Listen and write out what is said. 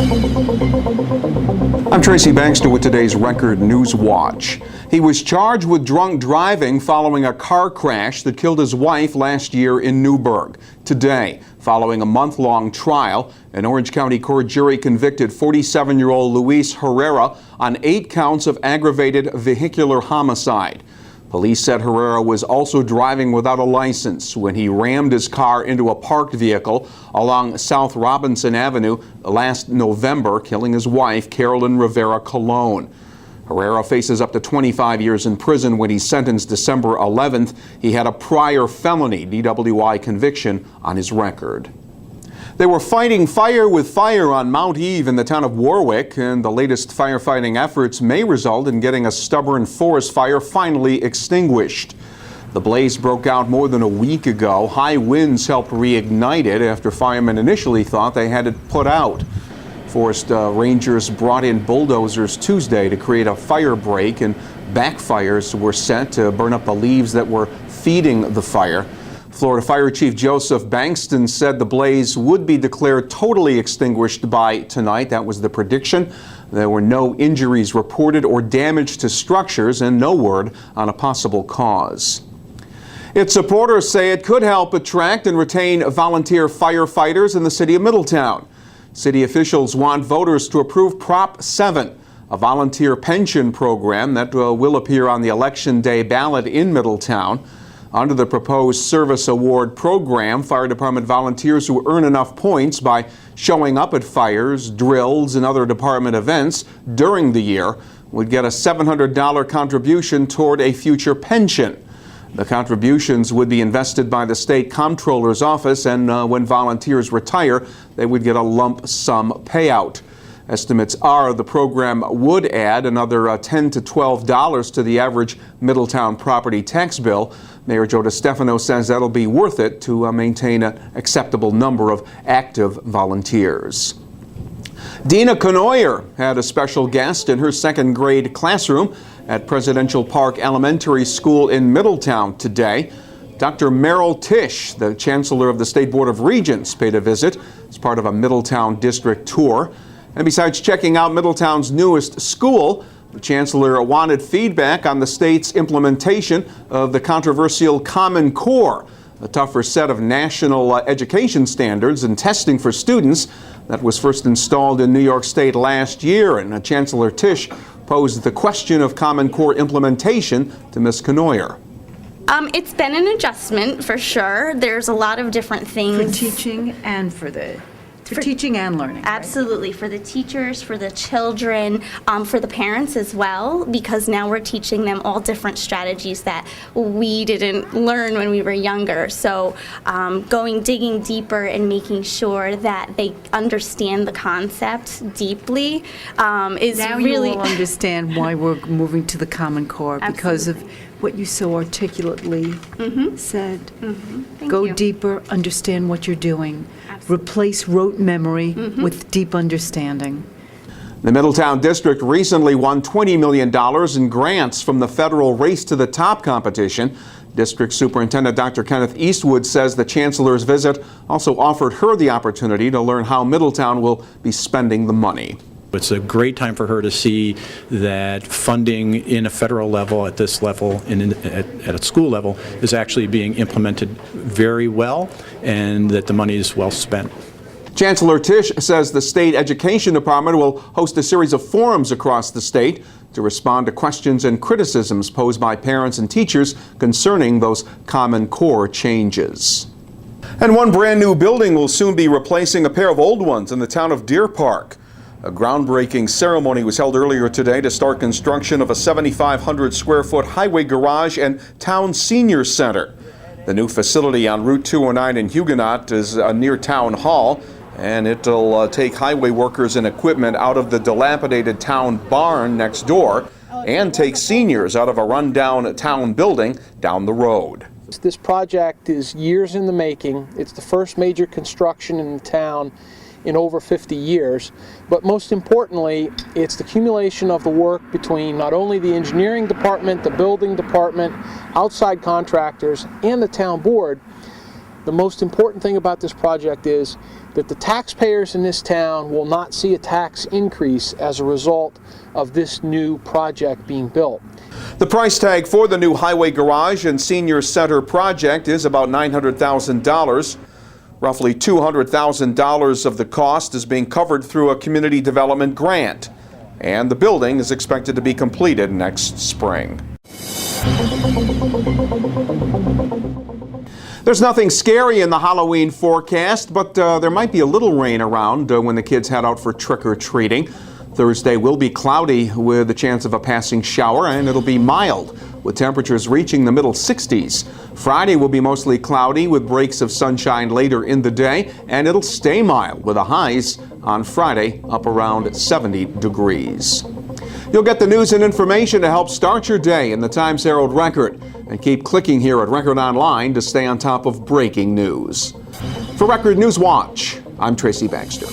I'm Tracy Baxter with today's Record Newswatch. He was charged with drunk driving following a car crash that killed his wife last year in Newburgh. Today, following a month-long trial, an Orange County court jury convicted 47-year-old Luis Herrera on 8 counts of aggravated vehicular homicide. Police said Herrera was also driving without a license when he rammed his car into a parked vehicle along South Robinson Avenue last November, killing his wife, Carolyn Rivera Colon. Herrera faces up to 25 years in prison when he's sentenced December 11th. He had a prior felony DWI conviction on his record. They were fighting fire with fire on Mount Eve in the town of Warwick, and the latest firefighting efforts may result in getting a stubborn forest fire finally extinguished. The blaze broke out more than a week ago. High winds helped reignite it after firemen initially thought they had it put out. Forest rangers brought in bulldozers Tuesday to create a fire break, and backfires were set to burn up the leaves that were feeding the fire. Florida Fire Chief Joseph Bankston said the blaze would be declared totally extinguished by tonight. That was the prediction. There were no injuries reported or damage to structures, and no word on a possible cause. Its supporters say it could help attract and retain volunteer firefighters in the city of Middletown. City officials want voters to approve Prop 7, a volunteer pension program that will appear on the Election Day ballot in Middletown. Under the proposed service award program, fire department volunteers who earn enough points by showing up at fires, drills, and other department events during the year would get a $700 contribution toward a future pension. The contributions would be invested by the state comptroller's office, and when volunteers retire, they would get a lump sum payout. Estimates are the program would add another $10 to $12 to the average Middletown property tax bill. Mayor Joe DeStefano says that'll be worth it to maintain an acceptable number of active volunteers. Dina Conoyer had a special guest in her second grade classroom at Presidential Park Elementary School in Middletown today. Dr. Merrill Tisch, the Chancellor of the State Board of Regents, paid a visit as part of a Middletown district tour. And besides checking out Middletown's newest school, the Chancellor wanted feedback on the state's implementation of the controversial Common Core, a tougher set of national education standards and testing for students that was first installed in New York State last year. And Chancellor Tisch posed the question of Common Core implementation to Ms. Conoyer. It's been an adjustment for sure. There's a lot of different things. For teaching and for teaching and learning. Absolutely, right? For the teachers, for the children, for the parents as well, because now we're teaching them all different strategies that we didn't learn when we were younger. So digging deeper and making sure that they understand the concept deeply is now really... Now you will understand why we're moving to the Common Core. Absolutely. Because of what you so articulately said. Go deeper, understand what you're doing. Absolutely. Replace rote memory with deep understanding. The Middletown District recently won $20 million in grants from the federal Race to the Top competition. District Superintendent Dr. Kenneth Eastwood says the Chancellor's visit also offered her the opportunity to learn how Middletown will be spending the money. It's a great time for her to see that funding in a federal level, at this level, and at a school level, is actually being implemented very well, and that the money is well spent. Chancellor Tisch says the State Education Department will host a series of forums across the state to respond to questions and criticisms posed by parents and teachers concerning those Common Core changes. And one brand new building will soon be replacing a pair of old ones in the town of Deerpark. A groundbreaking ceremony was held earlier today to start construction of a 7,500 square foot highway garage and town senior center. The new facility on Route 209 in Huguenot is near Town Hall, and it'll take highway workers and equipment out of the dilapidated town barn next door and take seniors out of a rundown town building down the road. This project is years in the making. It's the first major construction in the town in over 50 years, but most importantly, it's the accumulation of the work between not only the engineering department, the building department, outside contractors, and the town board The most important thing about this project is that the taxpayers in this town will not see a tax increase as a result of this new project being built. The price tag for the new highway garage and senior center project is about $900,000. Roughly $200,000 of the cost is being covered through a community development grant, and the building is expected to be completed next spring. There's nothing scary in the Halloween forecast, but there might be a little rain around when the kids head out for trick-or-treating. Thursday will be cloudy with a chance of a passing shower, and it'll be mild with temperatures reaching the middle 60s. Friday will be mostly cloudy with breaks of sunshine later in the day, and it'll stay mild with the highs on Friday up around 70 degrees. You'll get the news and information to help start your day in the Times-Herald Record, and keep clicking here at Record Online to stay on top of breaking news. For Record Newswatch, I'm Tracy Baxter.